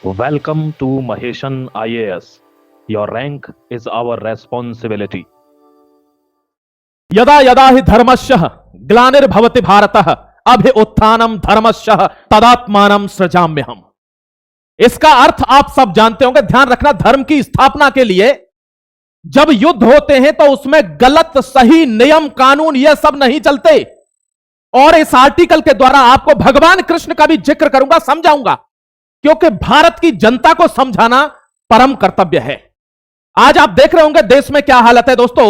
Welcome to Maheshan IAS. Your rank is our responsibility. यदा यदा हि धर्मस्य ग्लानिर्भवति भारतः अभ्युत्थानम धर्मस्य तदात्मानं सृजाम्यहम्। इसका अर्थ आप सब जानते होंगे। ध्यान रखना, धर्म की स्थापना के लिए जब युद्ध होते हैं तो उसमें गलत सही नियम कानून ये सब नहीं चलते। और इस आर्टिकल के द्वारा आपको भगवान कृष्ण का भी जिक्र करूंगा, समझाऊंगा, क्योंकि भारत की जनता को समझाना परम कर्तव्य है। आज आप देख रहे होंगे देश में क्या हालत है दोस्तों,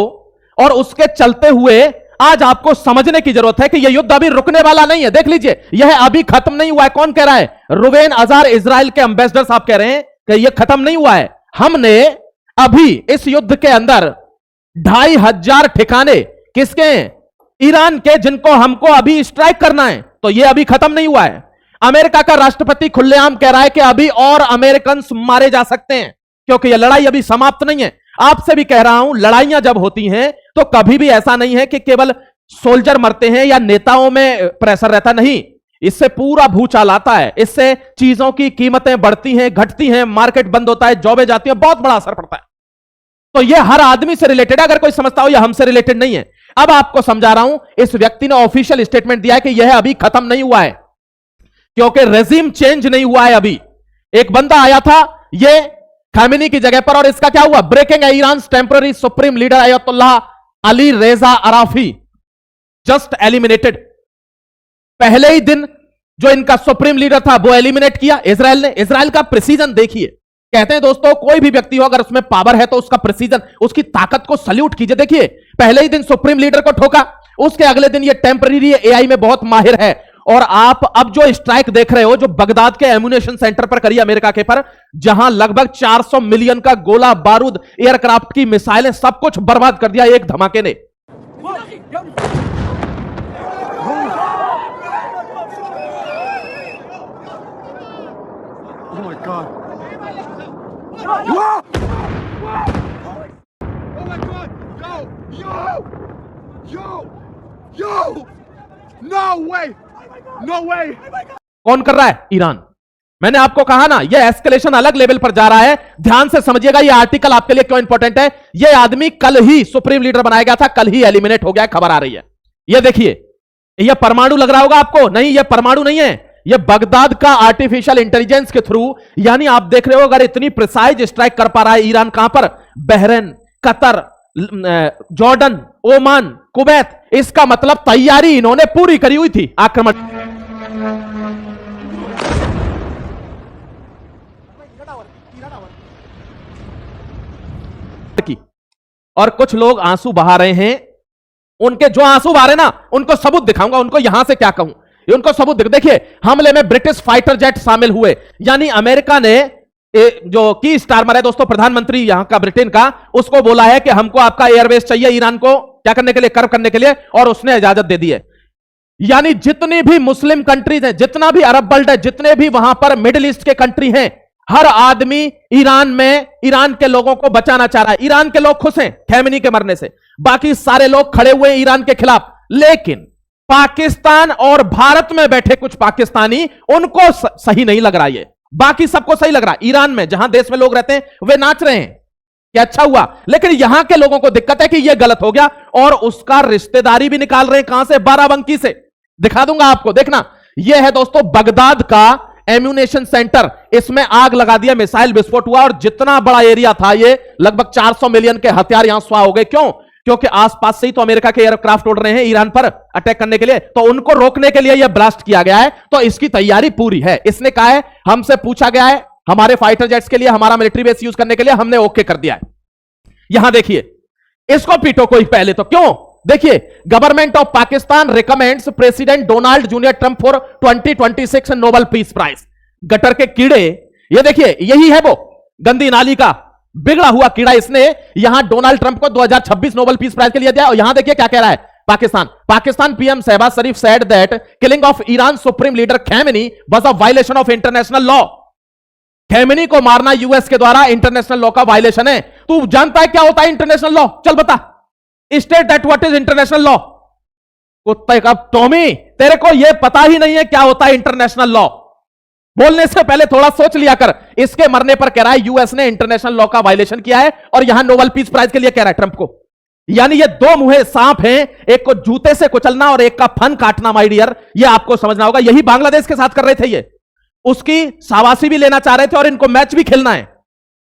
और उसके चलते हुए आज आपको समझने की जरूरत है कि यह युद्ध अभी रुकने वाला नहीं है। देख लीजिए, यह अभी खत्म नहीं हुआ है। कौन कह रहा है? रुवेन अजार, इजराइल के एम्बेसडर साहब कह रहे हैं कि यह खत्म नहीं हुआ है। हमने अभी इस युद्ध के अंदर 2500 ठिकाने किसके हैं? ईरान के, जिनको हमको अभी स्ट्राइक करना है। तो यह अभी खत्म नहीं हुआ है। अमेरिका का राष्ट्रपति खुलेआम कह रहा है कि अभी और अमेरिकन मारे जा सकते हैं, क्योंकि यह लड़ाई अभी समाप्त नहीं है। आपसे भी कह रहा हूं, लड़ाइयां जब होती हैं तो कभी भी ऐसा नहीं है कि केवल सोल्जर मरते हैं या नेताओं में प्रेशर रहता, नहीं। इससे पूरा भूचाल आता है, इससे चीजों की कीमतें बढ़ती हैं, घटती हैं, मार्केट बंद होता है, जॉबें जाती हैं, बहुत बड़ा असर पड़ता है। तो यह हर आदमी से रिलेटेड है। अगर कोई समझता हो यह हमसे रिलेटेड नहीं है। अब आपको समझा रहा हूं, इस व्यक्ति ने ऑफिशियल स्टेटमेंट दिया है कि यह अभी खत्म नहीं हुआ है, क्योंकि रेजिम चेंज नहीं हुआ है। अभी एक बंदा आया था ये खामेनी की जगह पर, और इसका क्या हुआ? Breaking Iran temporary supreme leader Ayatollah Ali Reza Arafi just eliminated. पहले ही दिन जो इनका सुप्रीम लीडर था वो एलिमिनेट किया इजराइल ने। इजराइल का प्रिसीजन देखिए। कहते हैं दोस्तों, कोई भी व्यक्ति हो अगर उसमें पावर है तो उसका प्रिसीजन, उसकी ताकत को सल्यूट कीजिए। देखिए, पहले ही दिन सुप्रीम लीडर को ठोका, उसके अगले दिन ये टेम्पररी एआई में बहुत माहिर है। और आप अब जो स्ट्राइक देख रहे हो, जो बगदाद के एम्यूनेशन सेंटर पर करी अमेरिका के पर, जहां लगभग 400 मिलियन का गोला बारूद, एयरक्राफ्ट की मिसाइलें, सब कुछ बर्बाद कर दिया एक धमाके ने। Oh my God! Whoa! Oh my God! Yo! Yo! Yo! Yo! No way! No way! कौन कर रहा है? ईरान। मैंने आपको कहा ना, यह एस्केलेशन अलग लेवल पर जा रहा है। ध्यान से समझिएगा, यह आर्टिकल आपके लिए क्यों इंपॉर्टेंट है। यह आदमी कल ही सुप्रीम लीडर बनाया गया था, कल ही एलिमिनेट हो गया, खबर आ रही है। यह देखिए, यह परमाणु लग रहा होगा आपको, नहीं, यह परमाणु नहीं है। यह बगदाद का आर्टिफिशियल इंटेलिजेंस के थ्रू, यानी आप देख रहे हो अगर इतनी प्रिसाइज स्ट्राइक कर पा रहा है ईरान, कहां पर? Bahrain, Qatar, Jordan, Oman, Kuwait, इसका मतलब तैयारी इन्होंने पूरी करी हुई थी आक्रमण की। और कुछ लोग आंसू बहा रहे हैं। उनके जो आंसू बहा रहे ना, उनको सबूत दिखाऊंगा। उनको यहां से क्या कहूं, उनको सबूत देखिए, हमले में ब्रिटिश फाइटर जेट शामिल हुए। यानी अमेरिका ने जो की स्टारमर है दोस्तों, प्रधानमंत्री यहां का ब्रिटेन का, उसको बोला है कि हमको आपका एयरबेस चाहिए ईरान को क्या करने के लिए? कर्व करने के लिए, और उसने इजाजत दे दी है। यानी जितनी भी मुस्लिम कंट्रीज हैं, जितना भी अरब वर्ल्ड है, जितने भी वहां पर मिडिल ईस्ट के कंट्री हैं, हर आदमी ईरान में, ईरान के लोगों को बचाना चाह रहा है। ईरान के लोग खुश हैं खैमेनी के मरने से, बाकी सारे लोग खड़े हुए हैं ईरान के खिलाफ। लेकिन पाकिस्तान और भारत में बैठे कुछ पाकिस्तानी, उनको सही नहीं लग रहा ये। बाकी सबको सही लग रहा। ईरान में, जहां देश में लोग रहते हैं, वे नाच रहे हैं कि अच्छा हुआ, लेकिन यहां के लोगों को दिक्कत है कि यह गलत हो गया, और उसका रिश्तेदारी भी निकाल रहे हैं। कहां से? बाराबंकी से। दिखा दूंगा आपको, देखना। यह है दोस्तों बगदाद का एम्यूनेशन सेंटर। इसमें आग लगा दिया, मिसाइल विस्फोट हुआ, और जितना बड़ा एरिया था ये, लगभग 400 मिलियन के हथियार यहां स्वाह हो गए। क्यों? क्योंकि आसपास से ही तो अमेरिका के एयरक्राफ्ट उड़ रहे हैं ईरान पर अटैक करने के लिए, तो उनको रोकने के लिए यह ब्लास्ट किया गया है। तो इसकी तैयारी पूरी है। इसने कहा है, हमसे पूछा गया है हमारे फाइटर जेट्स के लिए, हमारा मिलिट्री बेस यूज करने के लिए, हमने ओके कर दिया है। यहां देखिए, इसको पीटो कोई पहले तो। क्यों? देखिए, government of Pakistan recommends president Donald Junior Trump for 2026 Nobel Peace Prize. गटर के कीड़े, ये देखिए, यही है वो गंदी नाली का बिगड़ा हुआ कीड़ा। इसने यहां डोनाल्ड ट्रंप को 2026 नोबेल पीस प्राइज के लिए दिया। और यहां देखिए क्या कह रहा है Pakistan PM Shehbaz Sharif said that killing of Iran supreme leader Khamenei was a violation of international law. Khamenei को मारना यूएस के द्वारा इंटरनेशनल लॉ का वायलेशन है। तू जानता है क्या होता है इंटरनेशनल लॉ? चल बता, state that what is international law. कुत्ते का टॉमी, तेरे को यह पता ही नहीं है क्या होता है इंटरनेशनल लॉ। बोलने से पहले थोड़ा सोच लिया कर। इसके मरने पर कह रहा है यूएस ने इंटरनेशनल लॉ का वायलेशन किया है और यहां नोबेल पीस प्राइज के लिए कह रहा है ट्रंप को। यानी ये दो मुंहे सांप हैं, एक को जूते से कुचलना और एक का फन काटना। माय डियर, ये आपको समझना होगा। यही बांग्लादेश के साथ कर रहे थे, ये उसकी शाबाशी भी लेना चाह रहे थे और इनको मैच भी खेलना है।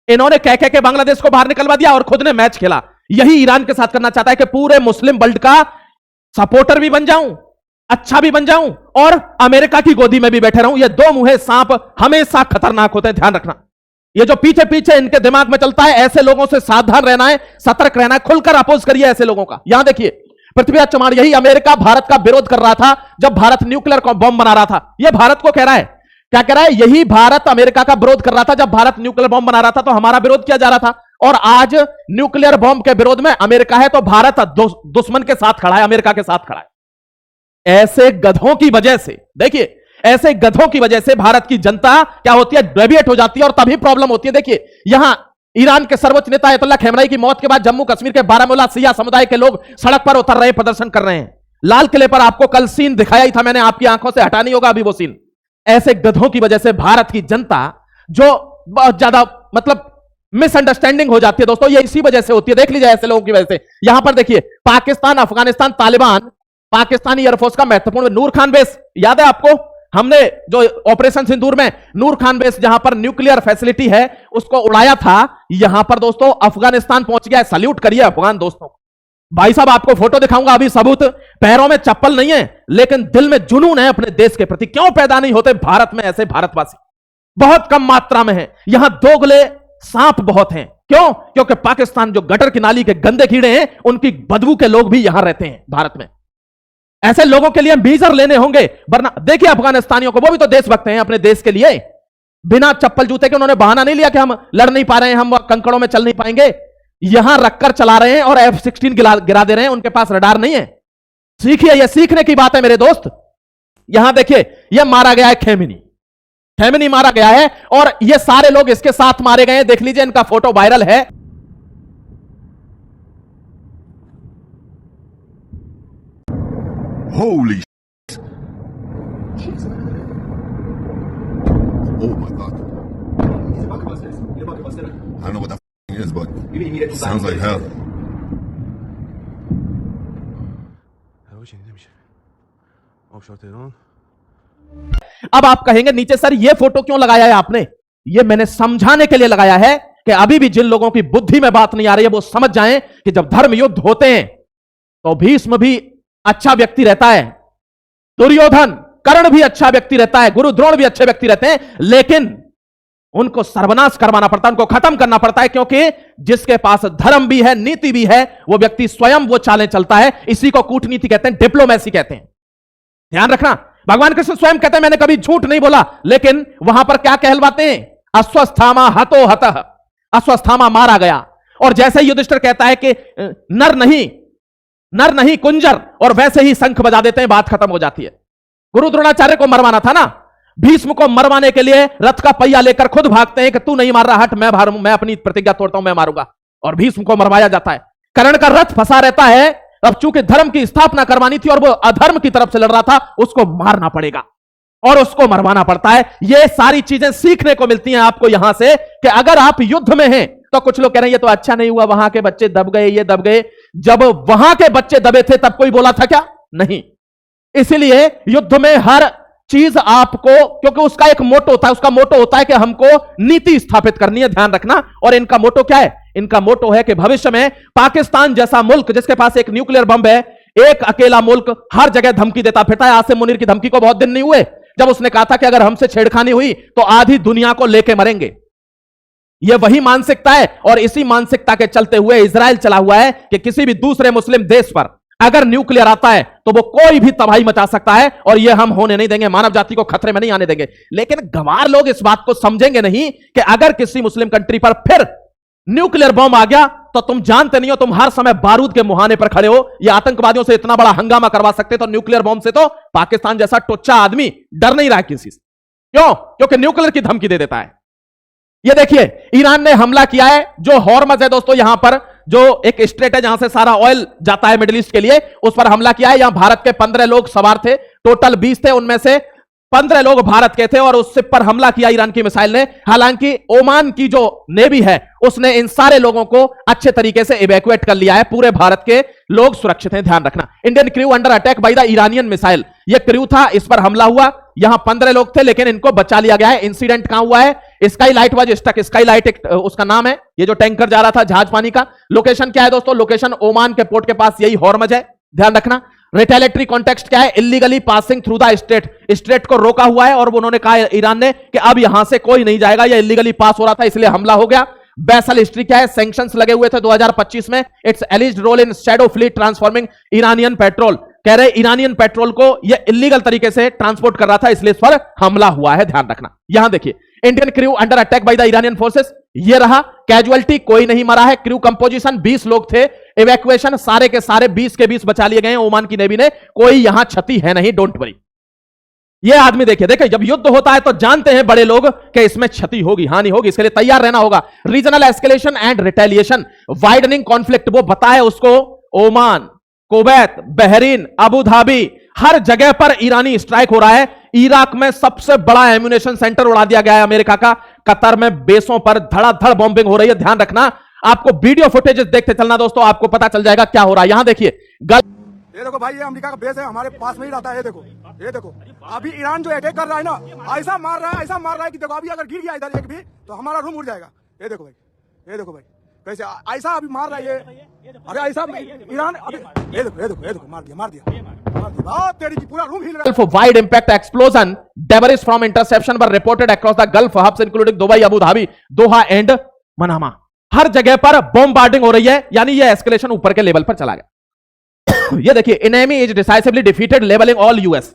इन्होंने कह के बांग्लादेश को बाहर निकलवा दिया और खुद ने मैच खेला। यही ईरान के साथ करना चाहता है कि पूरे मुस्लिम वर्ल्ड का सपोर्टर भी बन जाऊं, अच्छा भी बन जाऊं और अमेरिका की गोदी में भी बैठे रहूं। ये दो मुंहे सांप हमेशा खतरनाक होते हैं, ध्यान रखना। ये जो पीछे पीछे इनके दिमाग में चलता है, ऐसे लोगों से सावधान रहना है, सतर्क रहना है, खुलकर अपोज करिए ऐसे लोगों का। यहां देखिए पृथ्वीराज चौहान, यही अमेरिका भारत का विरोध कर रहा था जब भारत न्यूक्लियर बॉम्ब बना रहा था। यह भारत को कह रहा है, क्या कह रहा है, यही भारत अमेरिका का विरोध कर रहा था जब भारत न्यूक्लियर बॉम्ब बना रहा था, तो हमारा विरोध किया जा रहा था। और आज न्यूक्लियर बॉम्ब के विरोध में अमेरिका है तो भारत दुश्मन के साथ खड़ा है, अमेरिका के साथ खड़ा है। ऐसे गधों की वजह से, देखिए ऐसे गधों की वजह से भारत की जनता क्या होती है, डेविएट हो जाती है और तभी प्रॉब्लम होती है। देखिए यहां ईरान के सर्वोच्च नेता अयतुल्लाह खमेनी की मौत के बाद जम्मू कश्मीर के बारामूला शिया समुदाय के लोग सड़क पर उतर रहे, प्रदर्शन कर रहे हैं। लाल किले पर आपको कल सीन दिखाया ही था मैंने, आपकी आंखों से हटा नहीं होगा अभी वो सीन। ऐसे गधों की वजह से भारत की जनता जो बहुत ज्यादा मतलब मिसअंडरस्टैंडिंग हो जाती है दोस्तों, ये इसी वजह से होती है। देख लीजिए ऐसे लोगों की वजह से। यहां पर देखिए पाकिस्तान, अफगानिस्तान, तालिबान, पाकिस्तानी एयरफोर्स का महत्वपूर्ण नूर खान बेस याद है आपको, हमने जो ऑपरेशन सिंदूर में नूर खान बेस जहां पर न्यूक्लियर फैसिलिटी है उसको उड़ाया था। यहां पर दोस्तों अफगानिस्तान पहुंच गया है। सल्यूट करिए अफगान दोस्तों। भाई साहब आपको फोटो दिखाऊंगा अभी, सबूत। पैरों में चप्पल नहीं है लेकिन दिल में जुनून है अपने देश के प्रति। क्यों पैदा नहीं होते भारत में ऐसे भारतवासी? बहुत कम मात्रा में है। यहां दोगले सांप बहुत हैं। क्यों? क्योंकि पाकिस्तान जो गटर की नाली के गंदे कीड़े हैं, उनकी बदबू के लोग भी यहां रहते हैं भारत में। ऐसे लोगों के लिए मीजर लेने होंगे, वरना देखिए अफगानिस्तानियों को, वो भी तो देशभक्त हैं अपने देश के लिए। बिना चप्पल जूते के उन्होंने बहाना नहीं लिया कि हम लड़ नहीं पा रहे हैं, हम कंकड़ों में चल नहीं पाएंगे। यहां रखकर चला रहे हैं और F-16 गिरा दे रहे हैं। उनके पास रडार नहीं है। सीखिए, यह सीखने की बात है मेरे दोस्त। यहां देखिए यह मारा गया है खमेनी मारा गया है और ये सारे लोग इसके साथ मारे गए हैं। देख लीजिए इनका फोटो वायरल है। Holy shit. Oh my god. I don't know what that is, but sounds like hell. अब आप कहेंगे नीचे सर ये फोटो क्यों लगाया है आपने? ये मैंने समझाने के लिए लगाया है कि अभी भी जिन लोगों की बुद्धि में बात नहीं आ रही है वो समझ जाएं कि जब धर्म युद्ध होते हैं तो भीष्म भी अच्छा व्यक्ति रहता है, दुर्योधन, कर्ण भी अच्छा व्यक्ति रहता है, गुरु द्रोण भी अच्छे व्यक्ति रहते हैं, लेकिन उनको सर्वनाश करवाना पड़ता है, उनको खत्म करना पड़ता है। क्योंकि जिसके पास धर्म भी है, नीति भी है, वो व्यक्ति स्वयं वो चालें चलता है। इसी को कूटनीति कहते हैं, डिप्लोमेसी कहते हैं। ध्यान रखना, भगवान कृष्ण स्वयं कहते हैं मैंने कभी झूठ नहीं बोला, लेकिन वहां पर क्या कहलवाते हैं, अश्वस्थामा हतो हतः, अश्वस्थामा मारा गया। और जैसे ही युधिष्ठिर कहता है कि नर नहीं कुंजर, और वैसे ही शंख बजा देते हैं, बात खत्म हो जाती है। गुरु द्रोणाचार्य को मरवाना था ना, भीष्म को मरवाने के लिए रथ का पहिया लेकर खुद भागते हैं कि तू नहीं मार रहा, हट, मैं अपनी प्रतिज्ञा तोड़ता हूं, मैं मारूंगा, और भीष्म को मरवाया जाता है। कर्ण का रथ फंसा रहता है। अब चूंकि धर्म की स्थापना करवानी थी और वो अधर्म की तरफ से लड़ रहा था, उसको मारना पड़ेगा और उसको मरवाना पड़ता है। ये सारी चीजें सीखने को मिलती हैं आपको यहां से कि अगर आप युद्ध में हैं तो कुछ लोग कह रहे हैं ये तो अच्छा नहीं हुआ, वहां के बच्चे दब गए, ये दब गए। जब वहां के बच्चे दबे थे तब कोई बोला था क्या? नहीं। इसलिए युद्ध में हर चीज आपको, क्योंकि उसका एक मोटो होता है, उसका मोटो होता है कि हमको नीति स्थापित करनी है, ध्यान रखना। और इनका मोटो क्या है? इनका मोटो है कि भविष्य में पाकिस्तान जैसा मुल्क जिसके पास एक न्यूक्लियर बम है, एक अकेला मुल्क हर जगह धमकी देता फिरता है। आसिम मुनीर की धमकी को बहुत दिन नहीं हुए जब उसने कहा था कि अगर हमसे छेड़खानी हुई तो आधी दुनिया को लेके मरेंगे। यह वही मानसिकता है और इसी मानसिकता के चलते हुए इजराइल चला हुआ है कि किसी भी दूसरे मुस्लिम देश पर अगर न्यूक्लियर आता है तो वो कोई भी तबाही मचा सकता है और यह हम होने नहीं देंगे, मानव जाति को खतरे में नहीं आने देंगे। लेकिन गंवार लोग इस बात को समझेंगे नहीं कि अगर किसी मुस्लिम कंट्री पर फिर न्यूक्लियर बॉम्ब आ गया तो तुम जानते नहीं हो, तुम हर समय बारूद के मुहाने पर खड़े हो। ये आतंकवादियों से इतना बड़ा हंगामा करवा सकते, तो न्यूक्लियर बॉम्ब से तो पाकिस्तान जैसा टुच्चा आदमी डर नहीं रहा किसी से। क्यों? क्योंकि न्यूक्लियर की धमकी दे देता है। ये देखिए ईरान ने हमला किया है, जो हॉर्मज है दोस्तों, यहां पर जो एक स्ट्रेट है जहां से सारा ऑयल जाता है मिडिल ईस्ट के लिए, उस पर हमला किया है। यहां भारत के 15 लोग सवार थे, टोटल 20 थे, उनमें से 15 लोग भारत के थे और उससे पर हमला किया ईरान की मिसाइल ने। हालांकि ओमान की जो नेवी है उसने इन सारे लोगों को अच्छे तरीके से इवैक्यूएट कर लिया है। पूरे भारत के लोग सुरक्षित हैं, ध्यान रखना। Indian crew under attack by the Iranian missile, यह क्रू था, इस पर हमला हुआ। यहां 15 लोग थे लेकिन इनको बचा लिया गया है। इंसिडेंट कहां हुआ है? Sky Light was stuck. Sky Light उसका नाम है, ये जो टैंकर जा रहा था जहाज पानी का। लोकेशन क्या है दोस्तों? लोकेशन ओमान के पोर्ट के पास, यही हॉर्मज है, ध्यान रखना। रिटेलिटरी कॉन्टेक्स्ट क्या है? Illegally passing through the straight, straight को रोका हुआ है और उन्होंने कहा ईरान ने कि अब यहां से कोई नहीं जाएगा, यह इलीगली पास हो रहा था इसलिए हमला हो गया। बैसल हिस्ट्री क्या है? सैंक्शंस लगे हुए थे 2025 में। It's alleged role in shadow fleet transforming Iranian petrol, कह रहे ईरानियन पेट्रोल को यह इलीगल तरीके से ट्रांसपोर्ट कर रहा था इसलिए इस पर हमला हुआ है, ध्यान रखना। यहां देखिए, Indian crew under attack by the Iranian forces, ये रहा। कैजुअलिटी कोई नहीं मरा है। क्रू कंपोजिशन 20 लोग थे। इवैक्यूएशन सारे के सारे 20 के 20 बचा लिए गए हैं ओमान की नेवी ने। कोई यहां क्षति है नहीं, डोंट वरी। ये आदमी देखिए, जब युद्ध होता है तो जानते हैं बड़े लोग कि इसमें क्षति होगी, हानि होगी, इसके लिए तैयार रहना होगा। Regional escalation and retaliation, widening conflict, वो बताए उसको Oman, Kuwait, Bahrain, Abu Dhabi, हर जगह पर ईरानी स्ट्राइक हो रहा है। इराक में सबसे बड़ा एम्यूनेशन सेंटर उड़ा दिया गया है अमेरिका का। कतर में बेसों पर धड़ाधड़ बॉम्बिंग हो रही है, ध्यान रखना। आपको वीडियो फुटेजेस देखते चलना दोस्तों, आपको पता चल जाएगा क्या हो रहा है। यहां देखिए, ये देखो भाई, ये अमेरिका का बेस है, हमारे पास में ही रहता है। ये देखो, ये देखो, अभी ईरान जो अटैक कर रहा है ना, ऐसा मार रहा है कि देखो, अभी अगर गिर गया इधर एक भी तो हमारा रूम उड़ जाएगा। ये देखो भाई, ये देखो भाई, कैसे ऐसा अभी मार रहा है ये। अरे ऐसा ईरान अभी, ये देखो, मार दिया। तेरी की पूरा रूम हिल रहा है। Wide impact explosion, debris from interception were reported across the Gulf hubs including Dubai, Abu Dhabi, Doha and Manama। हर जगह पर बॉम्बार्डिंग हो रही है, यानी ये एस्केलेशन ऊपर के लेवल पर चला गया। ये देखिए, enemy is decisively defeated, leveling all US।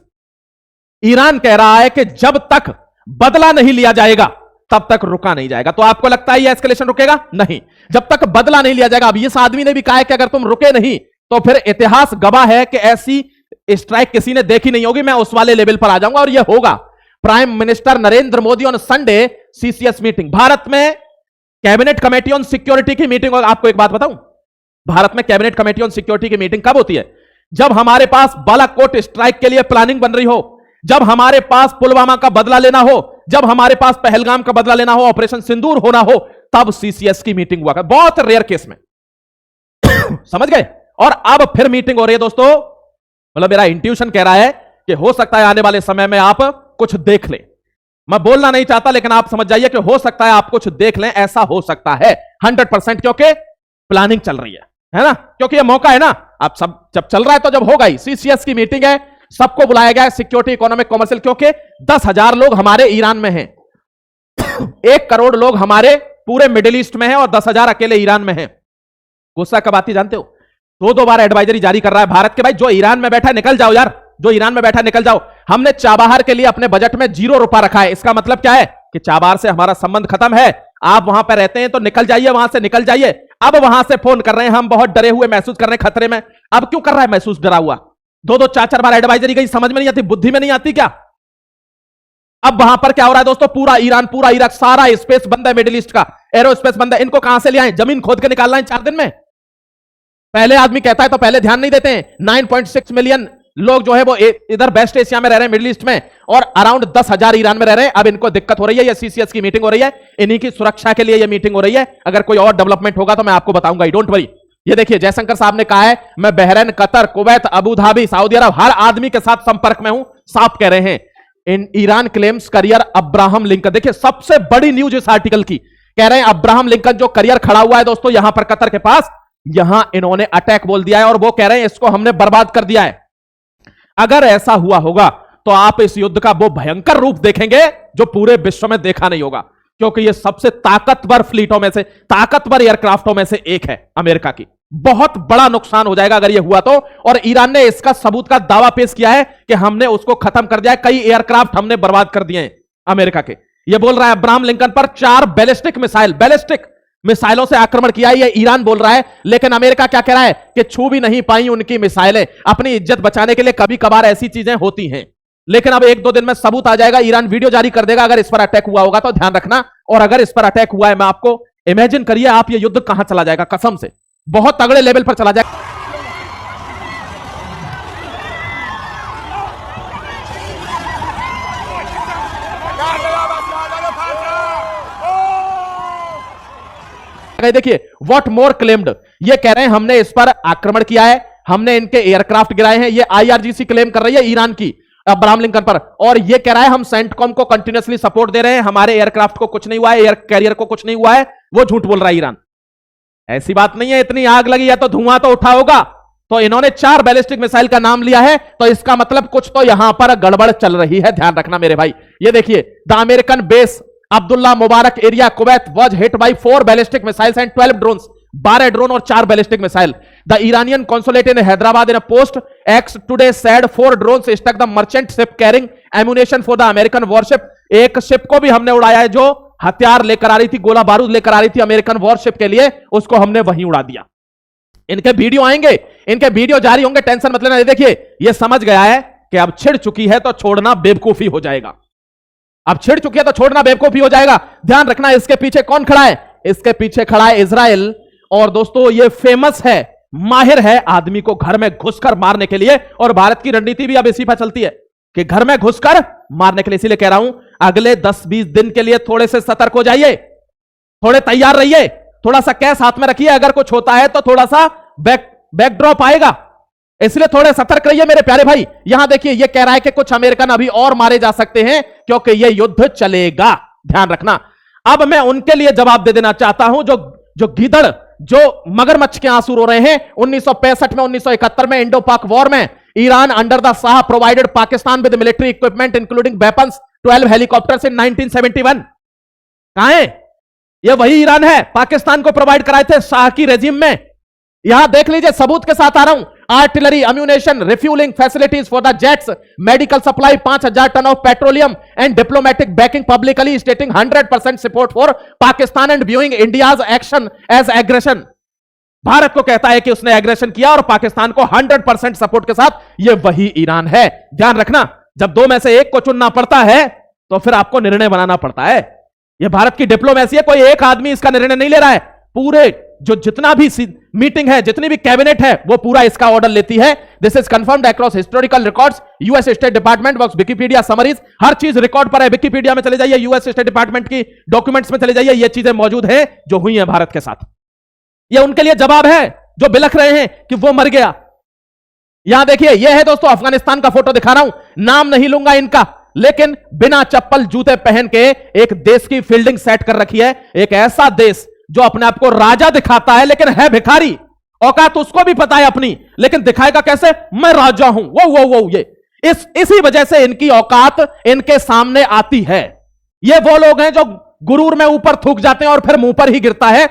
Iran कह रहा है कि जब तक बदला नहीं लिया जाएगा तब तक रुका नहीं जाएगा। तो आपको लगता है ये एस्केलेशन रुकेगा? नहीं, जब तक बदला नहीं लिया जाएगा। अब इस आदमी ने भी कहा है कि अगर तुम रुके नहीं तो फिर इतिहास गवाह है कि ऐसी स्ट्राइक किसी ने देखी नहीं होगी, मैं उस वाले लेवल पर आ जाऊंगा और यह होगा। Prime minister Narendra Modi on Sunday CCS meeting, Bharat में कैबिनेट कमेटी ऑन सिक्योरिटी की मीटिंग। और आपको एक बात बताऊं, भारत में कैबिनेट कमेटी ऑन सिक्योरिटी की मीटिंग कब होती है? जब हमारे पास बालाकोट स्ट्राइक के लिए प्लानिंग बन रही हो, जब हमारे पास पुलवामा का बदला लेना हो, जब हमारे पास पहलगाम का बदला लेना हो, ऑपरेशन सिंदूर होना हो, तब सीसीएस की मीटिंग हुआ। बहुत रेयर केस में समझ गए। और अब फिर मीटिंग हो रही है दोस्तों। मतलब मेरा इंट्यूशन कह रहा है कि हो सकता है आने वाले समय में आप कुछ देख लें। मैं बोलना नहीं चाहता लेकिन आप समझ जाइए कि हो सकता है आप कुछ देख लें, ऐसा हो सकता है 100%, क्योंकि प्लानिंग चल रही है ना, क्योंकि ये मौका है ना। आप सब जब चल रहा है तो जब होगा ही। सीसीएस की मीटिंग है, सबको बुलाया गया है, सिक्योरिटी, इकोनॉमिक, कॉमर्शियल, क्योंकि 10,000 लोग हमारे ईरान में हैं, 1 करोड़ लोग हमारे पूरे मिडिल ईस्ट में हैं और 10,000 अकेले ईरान में हैं। गुस्सा कब आती जानते हो? 2-2 बार एडवाइजरी जारी कर रहा है भारत के, भाई जो ईरान में बैठा निकल जाओ यार, जो ईरान में बैठा निकल जाओ। हमने चाबहार के लिए अपने बजट में 0 रुपया रखा है। इसका मतलब क्या है कि चाबहार से हमारा संबंध खत्म है। आप वहां पर रहते हैं तो निकल जाइए, वहां से निकल जाइए। अब वहां से फोन कर रहे हैं, हम बहुत डरे हुए महसूस कर रहे हैं, खतरे में। अब क्यों कर रहा है महसूस डरा हुआ? 2-2 4-4 बार एडवाइजरी गई, समझ में नहीं आती, बुद्धि में नहीं आती क्या? अब वहां पर क्या हो रहा है दोस्तों? पूरा ईरान, पूरा इराक, सारा स्पेस बंद है, मिडिल ईस्ट का एरोस्पेस बंद है। इनको कहां से ले आए? जमीन खोद के निकालना है 4 दिन में। पहले आदमी कहता है तो पहले ध्यान नहीं देते हैं। 9.6 मिलियन लोग जो है वो इधर वेस्ट एशिया में रह रहे हैं, मिडिल ईस्ट में, और अराउंड 10,000 ईरान में रह रहे हैं। अब इनको दिक्कत हो रही है, ये सीसीएस की मीटिंग हो रही है, इन्हीं की सुरक्षा के लिए ये मीटिंग हो रही है। अगर कोई और डेवलपमेंट होगा तो मैं आपको बताऊंगा, डोंट वरी। ये देखिए, जयशंकर साहब ने कहा है मैं Bahrain, Qatar, Kuwait, Abu Dhabi, Saudi Arabia, हर आदमी के साथ संपर्क में हूं, साफ कह रहे हैं। In Iran claims career Abraham Lincoln. देखिए सबसे बड़ी न्यूज इस आर्टिकल की, कह रहे हैं अब्राहम लिंकन जो करियर खड़ा हुआ है दोस्तों यहां पर कतर के पास, यहां इन्होंने अटैक बोल दिया है और वो कह रहे हैं इसको हमने बर्बाद कर दिया है। अगर ऐसा हुआ होगा तो आप इस युद्ध का वो भयंकर रूप देखेंगे जो पूरे विश्व में देखा नहीं होगा, क्योंकि ये सबसे ताकतवर फ्लीटों में से, ताकतवर एयरक्राफ्टों में से एक है अमेरिका की। बहुत बड़ा नुकसान हो जाएगा अगर ये हुआ तो। और ईरान ने इसका सबूत का दावा पेश किया है कि हमने उसको खत्म कर दिया है, कई एयरक्राफ्ट हमने बर्बाद कर दिए हैं अमेरिका के। ये बोल रहा है अब्राहम लिंकन पर 4 बैलिस्टिक मिसाइलों से आक्रमण किया है, ये ईरान बोल रहा है। लेकिन अमेरिका क्या कह रहा है कि छू भी नहीं पाई उनकी मिसाइलें। अपनी इज्जत बचाने के लिए कभी कभार ऐसी चीजें होती हैं, लेकिन अब 1-2 दिन में सबूत आ जाएगा। ईरान वीडियो जारी कर देगा अगर इस पर अटैक हुआ होगा तो, ध्यान रखना। और अगर इस पर अटैक हुआ है, मैं आपको इमेजिन करिए आप, ये युद्ध कहां चला जाएगा, कसम से बहुत तगड़े लेवल पर चला जाएगा। देखिए व्हाट मोर क्लेम्ड, ये कह रहे हैं हमने इस पर आक्रमण किया है, हमने इनके एयरक्राफ्ट गिराए हैं। ये आईआरजीसी क्लेम कर रही है ईरान की अब्राहम लिंकन पर, और ये कह रहा है हम सेंटकॉम को कंटिन्यूअसली सपोर्ट दे रहे हैं, हमारे एयरक्राफ्ट को कुछ नहीं हुआ है, एयर कैरियर को कुछ नहीं हुआ है। वो झूठ बोल रहा है ईरान। ऐसी बात नहीं है, इतनी आग लगी है तो धुआं तो उठा होगा। तो इन्होंने 4 बैलिस्टिक मिसाइल का नाम लिया है, तो इसका मतलब कुछ तो यहां पर गड़बड़ चल रही है, ध्यान रखना मेरे भाई। ये देखिए the American base Abdullah Mubarak area Kuwait was hit by 4 ballistic missiles and 12 drones, 12 drone और 4 ballistic missile. The Iranian consulate in Hyderabad in a post X today said 4 drones stuck the merchant ship carrying ammunition for the American warship. एक ship को भी हमने उड़ाया है जो हथियार लेकर आ रही थी, गोला बारूद लेकर आ रही थी अमेरिकन वॉरशिप के लिए, उसको हमने वहीं उड़ा दिया। इनके वीडियो आएंगे, इनके वीडियो जारी होंगे, टेंशन मत लेना। ये देखिए ये समझ गया है कि अब छिड़ चुकी है तो छोड़ना बेवकूफी हो जाएगा, अब छिड़ चुकी है तो छोड़ना बेवकूफी हो जाएगा। ध्यान रखना इसके पीछे कौन खड़ा है, इसके पीछे खड़ा है इजराइल। और दोस्तों ये फेमस है, माहिर है आदमी को घर में घुसकर मारने के लिए, और भारत की रणनीति भी अब इसी पर चलती है कि घर में घुसकर मारने के लिए। इसीलिए कह रहा हूं अगले 10-20 दिन के लिए थोड़े से सतर्क हो जाइए, थोड़े तैयार रहिए, थोड़ा सा कैश हाथ में रखिए, अगर कुछ होता है तो थोड़ा सा बैकड्रॉप आएगा, इसलिए थोड़े सतर्क रहिए मेरे प्यारे भाई। यहां देखिए ये कह रहा है कि कुछ अमेरिकन अभी और मारे जा सकते हैं क्योंकि ये युद्ध चलेगा, ध्यान रखना। अब मैं उनके लिए जवाब दे देना चाहता हूं जो गिदड़, जो मगरमच्छ के आंसू रो रहे हैं। 1965 में, 1971 में इंडो पाक वॉर में Iran under the Shah provided Pakistan with military equipment including weapons 12 helicopters in 1971। कहां है ये? वही ईरान है, पाकिस्तान को प्रोवाइड कराए थे शाह की रेजिम में। यहां देख लीजिए, सबूत के साथ आ रहा हूं। Artillery, ammunition, refuelling facilities for the jets, medical supply, 5000 ton of petroleum and diplomatic backing, publicly stating 100% support for Pakistan and viewing India's action as aggression. Bharat को कहता है कि उसने एग्रेशन किया और पाकिस्तान को 100% सपोर्ट के साथ, यह वही ईरान है। ध्यान रखना, जब दो में से एक को चुनना पड़ता है तो फिर आपको निर्णय बनाना पड़ता है। यह भारत की डिप्लोमेसी है, कोई एक आदमी इसका निर्णय नहीं ले रहा है, पूरे जो जितना भी मीटिंग है, जितनी भी कैबिनेट है, वो पूरा इसका ऑर्डर लेती है। This is confirmed across historical records, US State Department works, Wikipedia summaries, हर चीज रिकॉर्ड पर है। विकिपीडिया में चले जाइए, यूएस स्टेट डिपार्टमेंट की डॉक्यूमेंट्स में चले जाइए, ये चीजें मौजूद है जो हुई है भारत के साथ। ये उनके लिए जवाब है जो बिलख रहे हैं कि वो मर गया। यहां देखिए, यह है दोस्तों अफगानिस्तान का फोटो दिखा रहा हूं, नाम नहीं लूंगा इनका, लेकिन बिना चप्पल जूते पहन के एक देश की फील्डिंग सेट कर रखी है। एक ऐसा देश जो अपने आप को राजा दिखाता है लेकिन है भिखारी। औकात उसको भी पता है अपनी, लेकिन दिखाएगा कैसे? मैं राजा हूं। वो ये इसी वजह से इनकी औकात इनके सामने आती है। ये वो लोग हैं जो गुरूर में ऊपर थूक जाते हैं और फिर मुंह पर ही गिरता है।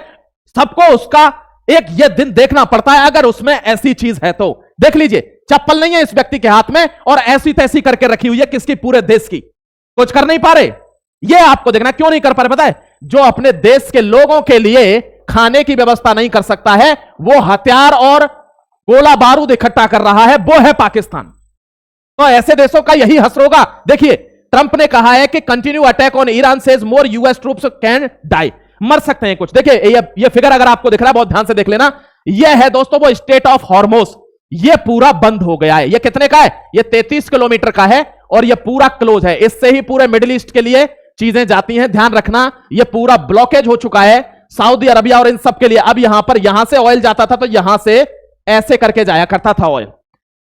सबको उसका एक ये दिन देखना पड़ता है, अगर उसमें ऐसी चीज है तो। देख लीजिए, चप्पल नहीं है इस व्यक्ति के हाथ में और ऐसी तैसी करके रखी हुई है, किसकी? पूरे देश की। कुछ कर नहीं पा रहे। ये आपको देखना, क्यों नहीं कर पा रहे पता है? जो अपने देश के लोगों के लिए खाने की व्यवस्था नहीं कर सकता है, वो हथियार और गोला बारूद इकट्ठा कर रहा है, वो है पाकिस्तान। तो ऐसे देशों का यही हश्र होगा। देखिए, ट्रंप ने कहा है कि continue attack on Iran says more US troops can die, मर सकते हैं कुछ। देखिए ये फिगर अगर आपको दिख रहा है, बहुत ध्यान से देख लेना। ये है दोस्तों वो स्टेट ऑफ हॉर्मोस, ये पूरा बंद हो गया है। ये कितने का है? ये 33 किलोमीटर का है और ये पूरा क्लोज है। इससे ही पूरे मिडिल ईस्ट के लिए चीजें जाती हैं। ध्यान रखना, ये पूरा ब्लॉकेज हो चुका है सऊदी अरबिया और इन सब के लिए। अब यहां से ऑयल जाता था तो यहां से ऐसे करके जाया करता था ऑयल,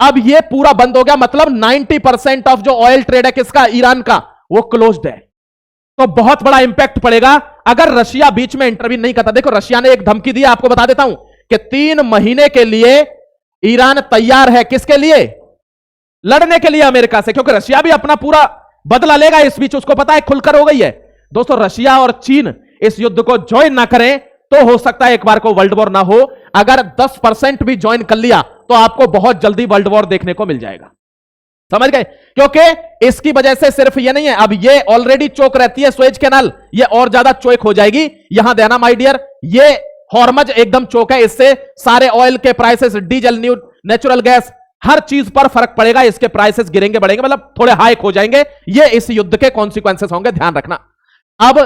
अब ये पूरा बंद हो गया। मतलब 90% ऑफ जो ऑयल ट्रेड है किसका? ईरान का, वो क्लोज्ड है। तो बहुत बड़ा इंपैक्ट पड़ेगा अगर रशिया बीच में इंटरवीन नहीं करता। देखो, रशिया ने एक धमकी दी, आपको बता देता हूं कि 3 महीने के लिए ईरान तैयार है। किसके लिए? लड़ने के लिए अमेरिका से, क्योंकि रशिया भी अपना पूरा बदला लेगा इस बीच, उसको पता है, खुलकर हो गई है। दोस्तों, रशिया और चीन इस युद्ध को ज्वाइन ना करें तो हो सकता है एक बार को वर्ल्ड वॉर ना हो। अगर 10% भी ज्वाइन कर लिया तो आपको बहुत जल्दी वर्ल्ड वॉर देखने को मिल जाएगा। समझ गए? क्योंकि इसकी वजह से सिर्फ ये नहीं है, अब ये ऑलरेडी चोक रहती है सुएज कैनाल, ये और ज्यादा चोक हो जाएगी। यहां देना माय डियर, ये हॉर्मज एकदम चोक है, इससे सारे ऑयल के प्राइसेस, डीजल, नेचुरल गैस, हर चीज पर फर्क पड़ेगा। इसके प्राइसेस गिरेंगे, बढ़ेंगे, मतलब थोड़े हाइक हो जाएंगे। ये इस युद्ध के कॉन्सिक्वेंसेस होंगे, ध्यान रखना। अब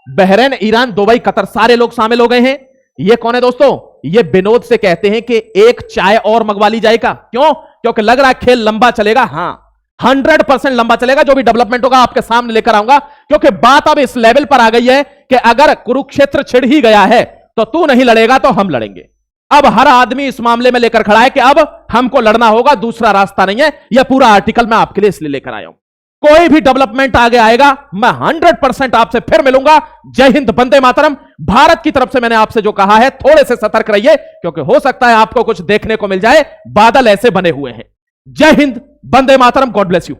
बहरीन, ईरान, दुबई, कतर, सारे लोग शामिल हो गए हैं। ये कौन है दोस्तों? ये विनोद से कहते हैं कि एक चाय और मंगवा ली जाएगा। क्यों? क्योंकि लग रहा है खेल लंबा चलेगा। हां, 100% लंबा चलेगा। जो भी डेवलपमेंट होगा आपके सामने लेकर आऊंगा, क्योंकि बात अब इस लेवल पर आ गई है कि अगर कुरुक्षेत्र छिड़ ही गया है तो तू नहीं लड़ेगा तो हम लड़ेंगे। अब हर आदमी इस मामले में लेकर खड़ा है कि अब हमको लड़ना होगा, दूसरा रास्ता नहीं है। यह पूरा आर्टिकल मैं आपके लिए इसलिए लेकर आया हूं। कोई भी डेवलपमेंट आगे आएगा मैं 100% आपसे फिर मिलूंगा। जय हिंद, वंदे मातरम। भारत की तरफ से मैंने आपसे जो कहा है, थोड़े से सतर्क रहिए, क्योंकि हो सकता है आपको कुछ देखने को मिल जाए। बादल ऐसे बने हुए हैं। जय हिंद, वंदे मातरम। God bless you.